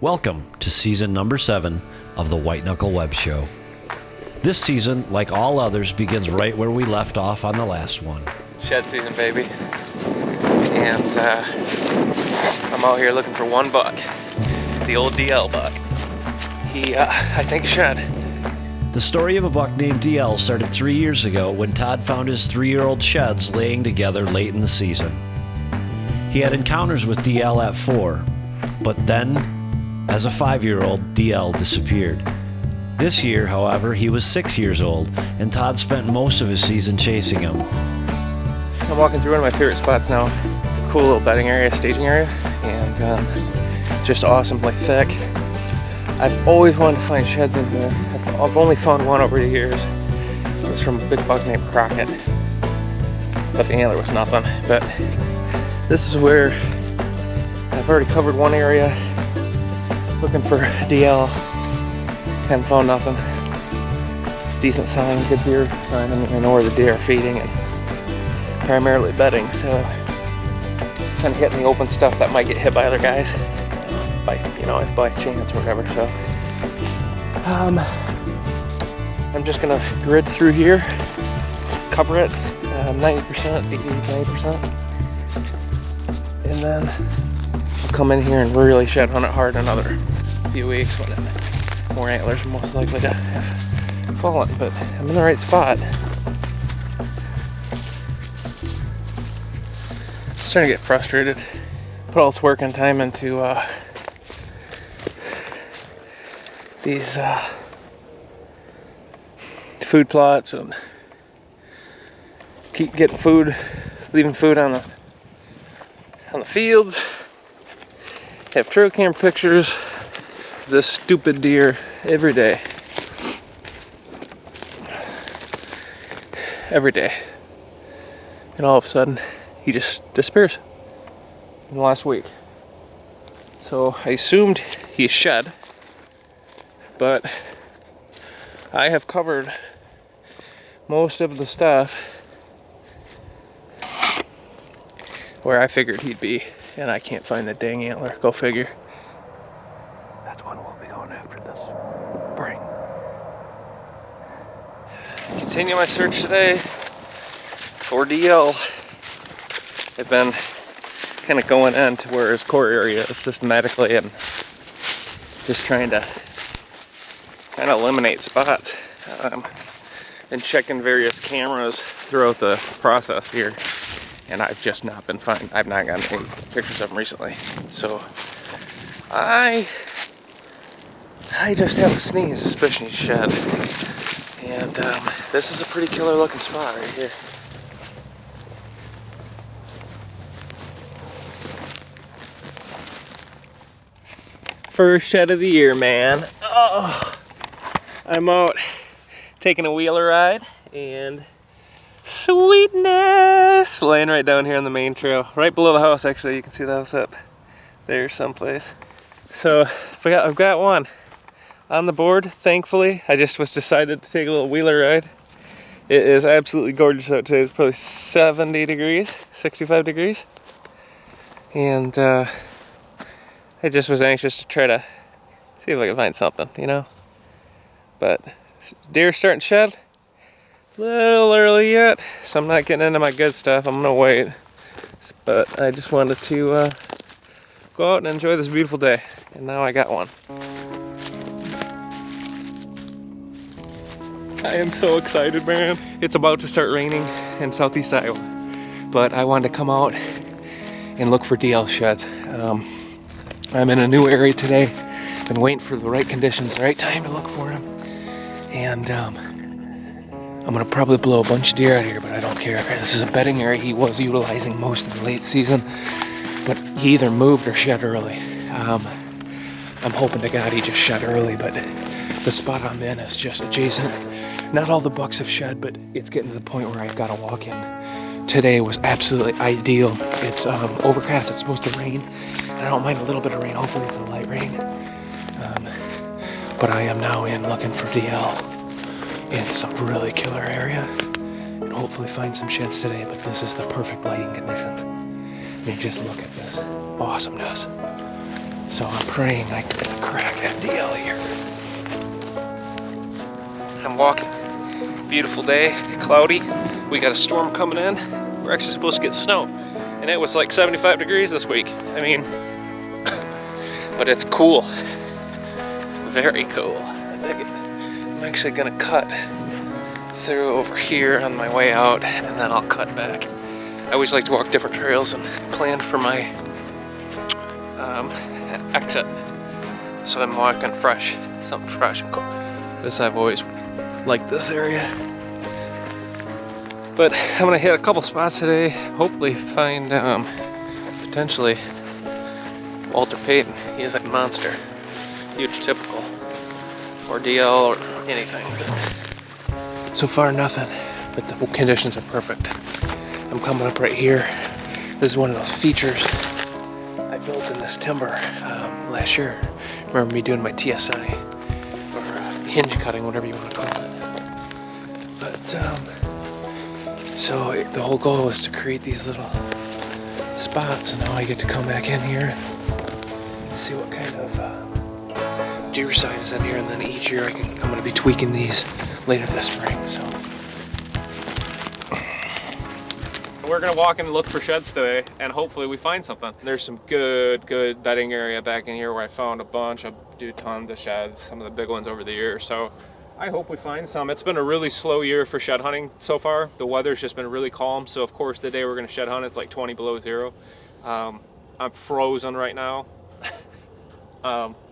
Welcome to season number 7 of the White Knuckle Web Show. This season, like all others, begins right where we left off on the last one. Shed season, baby. And I'm out here looking for one buck. The old DL buck. He, I think, shed. The story of a buck named DL started 3 years ago when Todd found his 3-year-old sheds laying together late in the season. He had encounters with DL at 4, but then, as a 5-year-old, DL disappeared. This year, however, he was 6 years old, and Todd spent most of his season chasing him. I'm walking through one of my favorite spots now. Cool little bedding area, staging area, and just awesomely thick. I've always wanted to find sheds in there. I've only found one over the years. It was from a big buck named Crockett, but the antler was nothing. But this is where I've already covered one area looking for DL. Haven't found nothing. Decent sign, good deer sign. I know where the deer are feeding and primarily bedding, so kind of hitting the open stuff that might get hit by other guys, if by chance or whatever. So I'm just gonna grid through here, cover it 90%, 80-90%, and then I'll come in here and really shed hunt it hard another few weeks when more antlers are most likely to have fallen. But I'm in the right spot. Starting to get frustrated. Put all this work and time into these food plots and keep getting food, leaving food on the fields. Have trail camera pictures of this stupid deer every day. Every day. And all of a sudden, he just disappears in the last week. So I assumed he shed, but I have covered most of the stuff where I figured he'd be, and I can't find the dang antler. Go figure. That's one we'll be going after this spring. Continue my search today for DL. I've been kind of going into where his core area is systematically and just trying to kind of eliminate spots. Been checking various cameras throughout the process here, and I've just not been finding. I've not gotten any pictures of him recently. So I just have a sneaking suspicion he's shed, and this is a pretty killer looking spot right here. First shed of the year, man. Oh, I'm out taking a wheeler ride, and sweetness, laying right down here on the main trail, right below the house. Actually, you can see the house up there someplace. So I've got one on the board. Thankfully, I just was decided to take a little wheeler ride. It is absolutely gorgeous out today. It's probably 70 degrees, 65 degrees, and I just was anxious to try to see if I could find something, But deer starting to shed. A little early yet, so I'm not getting into my good stuff. I'm gonna wait. But I just wanted to go out and enjoy this beautiful day. And now I got one. I am so excited, man. It's about to start raining in southeast Iowa. But I wanted to come out and look for DL sheds. I'm in a new area today. Been waiting for the right conditions, the right time to look for him. And I'm gonna probably blow a bunch of deer out here, but I don't care. This is a bedding area he was utilizing most of the late season, but he either moved or shed early. I'm hoping to God he just shed early, but the spot I'm in is just adjacent. Not all the bucks have shed, but it's getting to the point where I've got to walk in. Today was absolutely ideal. It's overcast, it's supposed to rain. I don't mind a little bit of rain, hopefully it's a light rain. But I am now in looking for DL in some really killer area. And hopefully find some sheds today, but this is the perfect lighting conditions. I mean, just look at this awesomeness. So I'm praying I can get a crack at DL here. I'm walking. Beautiful day, cloudy. We got a storm coming in. We're actually supposed to get snow. And it was like 75 degrees this week. I mean, but it's cool. Very cool. I dig it. I'm actually gonna cut through over here on my way out, and then I'll cut back. I always like to walk different trails and plan for my exit. So I'm walking fresh, something fresh and cool. This I've always liked this area. But I'm gonna hit a couple spots today. Hopefully find potentially Walter Payton. He is a monster, huge typical, or DL or anything. So far nothing, but the conditions are perfect. I'm coming up right here. This is one of those features I built in this timber last year. Remember me doing my TSI or hinge cutting, whatever you want to call it. But so the whole goal was to create these little spots, and now I get to come back in here and see what kind of deer site is in here, and then each year I'm going to be tweaking these later this spring. So we're going to walk and look for sheds today, and hopefully we find something. There's some good bedding area back in here where I found a bunch of tons of sheds, some of the big ones over the years. So I hope we find some. It's been a really slow year for shed hunting so far. The weather's just been really calm. So of course the day we're going to shed hunt, it's like 20 below zero. I'm frozen right now.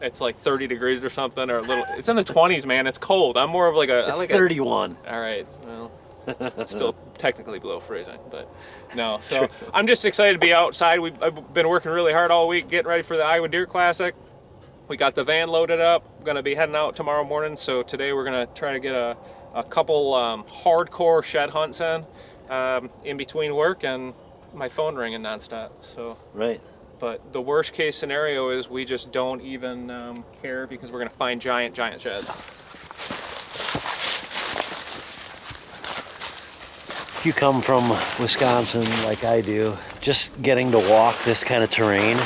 It's like 30 degrees or something, or a little. It's in the 20s, man. It's cold. I'm more of like a. It's like 31. All right. Well, it's still technically below freezing, but no. So I'm just excited to be outside. I've been working really hard all week getting ready for the Iowa Deer Classic. We got the van loaded up. I'm gonna be heading out tomorrow morning. So today we're gonna try to get a couple hardcore shed hunts in between work and my phone ringing nonstop. So Right. But the worst case scenario is we just don't even care, because we're gonna find giant sheds. If you come from Wisconsin like I do, just getting to walk this kind of terrain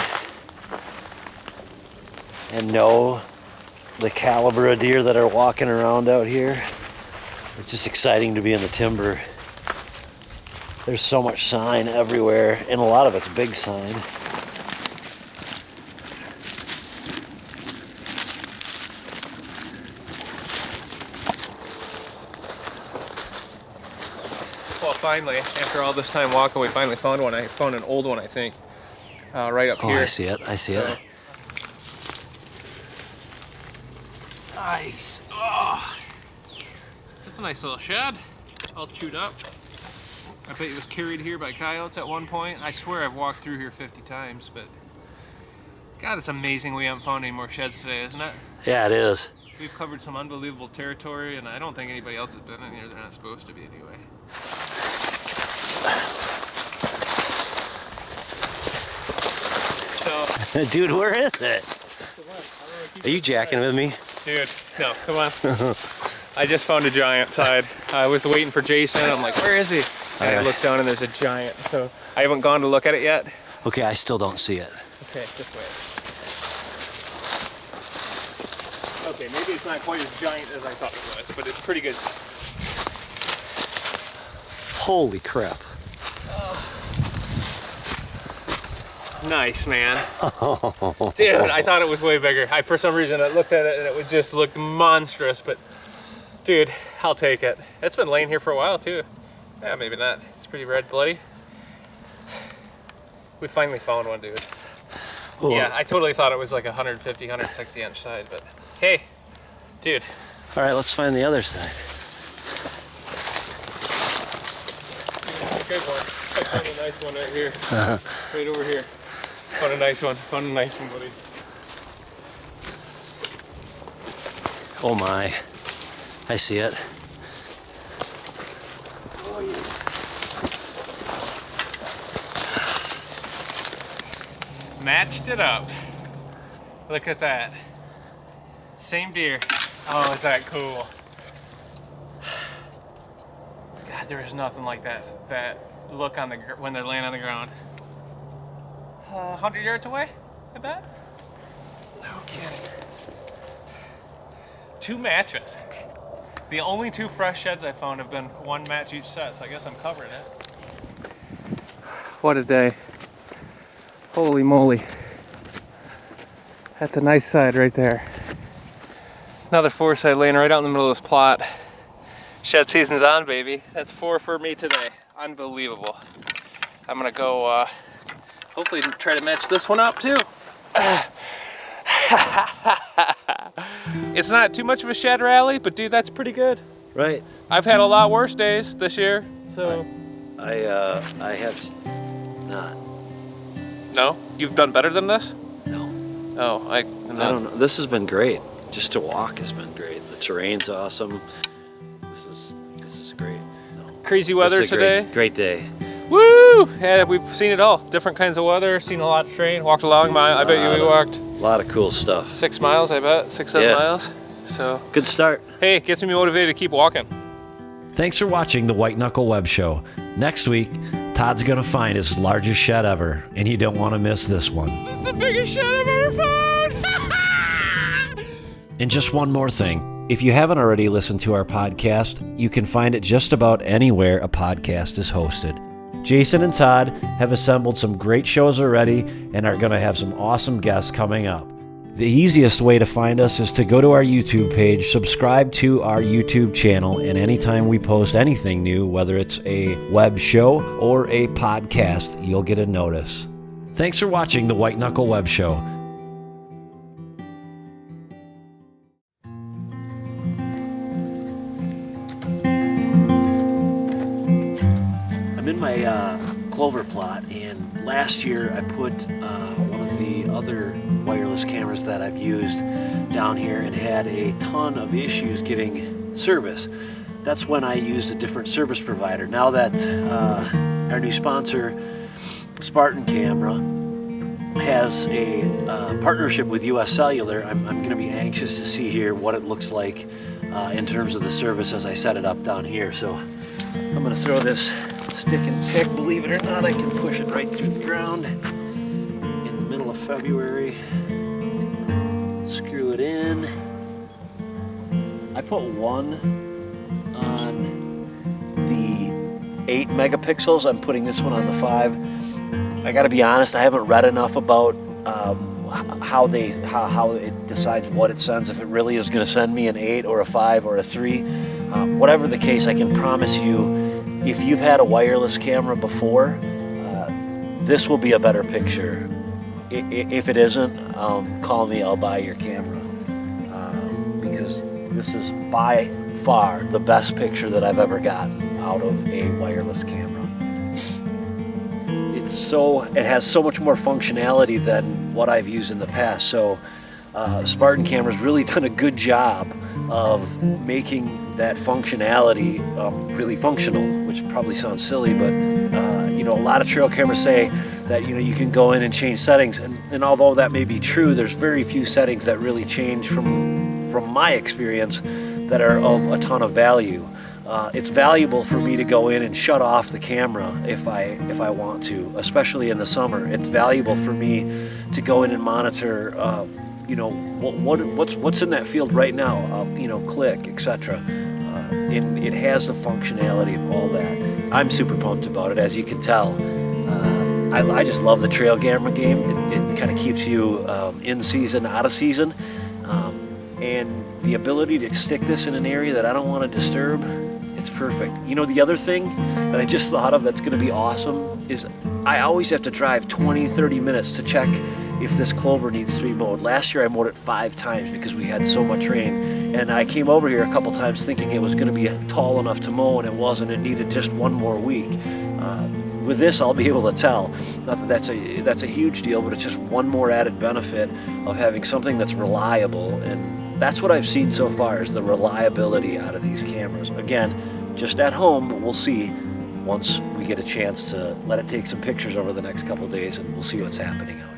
and know the caliber of deer that are walking around out here, it's just exciting to be in the timber. There's so much sign everywhere, and a lot of it's big sign. Well, finally, after all this time walking, we finally found one. I found an old one, I think, right up here. I see it. I see it. Nice. Oh, that's a nice little shed, all chewed up. I bet it was carried here by coyotes at one point. I swear I've walked through here 50 times, but God, it's amazing we haven't found any more sheds today, isn't it? Yeah, it is. We've covered some unbelievable territory, and I don't think anybody else has been in here. They're not supposed to be anyway. So, Dude, where is it? Are you jacking with me? dude, no, come on. I just found a giant side. I was waiting for Jason. I'm like, where is he? And I look down and there's a giant. So I haven't gone to look at it yet. Okay, I still don't see it. Okay, just wait. Okay, maybe it's not quite as giant as I thought it was, but it's pretty good. Holy crap. Nice, man. Dude, I thought it was way bigger. For some reason, I looked at it and it would just look monstrous, but dude, I'll take it. It's been laying here for a while too. Yeah, maybe not. It's pretty red, bloody. We finally found one, dude. Oh. Yeah, I totally thought it was like 150, 160 inch side, but hey, dude. All right, let's find the other side. Good one. I found a nice one right here. Right over here. Found a nice one. Found a nice one, buddy. Oh my. I see it. Oh, yeah. Matched it up. Look at that. Same deer. Oh, is that cool? God, there is nothing like that look on the when they're laying on the ground. 100 yards away, I bet. kidding. 2 matches. The only 2 fresh sheds I found have been 1 match each set, so I guess I'm covering it. What a day. Holy moly. That's a nice side right there. Another 4 side laying right out in the middle of this plot. Shed season's on, baby. That's 4 for me today. Unbelievable. I'm gonna go hopefully try to match this one up too. It's not too much of a shed rally, but dude, that's pretty good. Right. I've had a lot worse days this year, so. I have not. No? You've done better than this? No. Oh, I don't know. This has been great. Just to walk has been great. The terrain's awesome. This is great. No. Crazy weather today. Great day. Woo! Yeah, we've seen it all. Different kinds of weather. Seen a lot of terrain. Walked a long mile. I bet you we walked. A lot of cool stuff. 6 miles, I bet. 6, 7 miles. So. Good start. Hey, it gets me motivated to keep walking. Thanks for watching the White Knuckle Web Show. Next week, Todd's gonna find his largest shed ever, and you don't want to miss this one. It's the biggest shed I've ever found. And just one more thing. If you haven't already listened to our podcast, you can find it just about anywhere a podcast is hosted. Jason and Todd have assembled some great shows already and are going to have some awesome guests coming up. The easiest way to find us is to go to our YouTube page, subscribe to our YouTube channel, and anytime we post anything new, whether it's a web show or a podcast, you'll get a notice. Thanks for watching the White Knuckle Web Show. I'm in my clover plot, and last year I put one of the other wireless cameras that I've used down here and had a ton of issues getting service. That's when I used a different service provider. Now that our new sponsor, SPARTAN Camera, has a partnership with US Cellular, I'm going to be anxious to see here what it looks like in terms of the service as I set it up down here. So I'm going to throw this stick and pick. Believe it or not, I can push it right through the ground in the middle of February. Screw it in. I put one on the 8 megapixels. I'm putting this one on the 5. I got to be honest, I haven't read enough about how it decides what it sends, if it really is going to send me an 8 or a 5 or a 3. Whatever the case, I can promise you, if you've had a wireless camera before, this will be a better picture. If it isn't, call me, I'll buy your camera. Because this is by far the best picture that I've ever gotten out of a wireless camera. It has so much more functionality than what I've used in the past. So SPARTAN Camera's really done a good job of making that functionality really functional, which probably sounds silly, but a lot of trail cameras say that you can go in and change settings, and although that may be true, there's very few settings that really change from my experience that are of a ton of value. It's valuable for me to go in and shut off the camera if I want to, especially in the summer. It's valuable for me to go in and monitor what's in that field right now, click, etc. And it has the functionality of all that. I'm super pumped about it, as you can tell. I just love the trail camera game. It kind of keeps you in season, out of season. And the ability to stick this in an area that I don't want to disturb, it's perfect. The other thing that I just thought of that's going to be awesome is I always have to drive 20-30 minutes to check if this clover needs to be mowed. Last year I mowed it 5 times because we had so much rain, and I came over here a couple times thinking it was going to be tall enough to mow, and it wasn't. It needed just one more week. With this, I'll be able to tell. Not that that's a huge deal, but it's just one more added benefit of having something that's reliable, and that's what I've seen so far, is the reliability out of these cameras. Again, just at home, but we'll see once we get a chance to let it take some pictures over the next couple days, and we'll see what's happening out.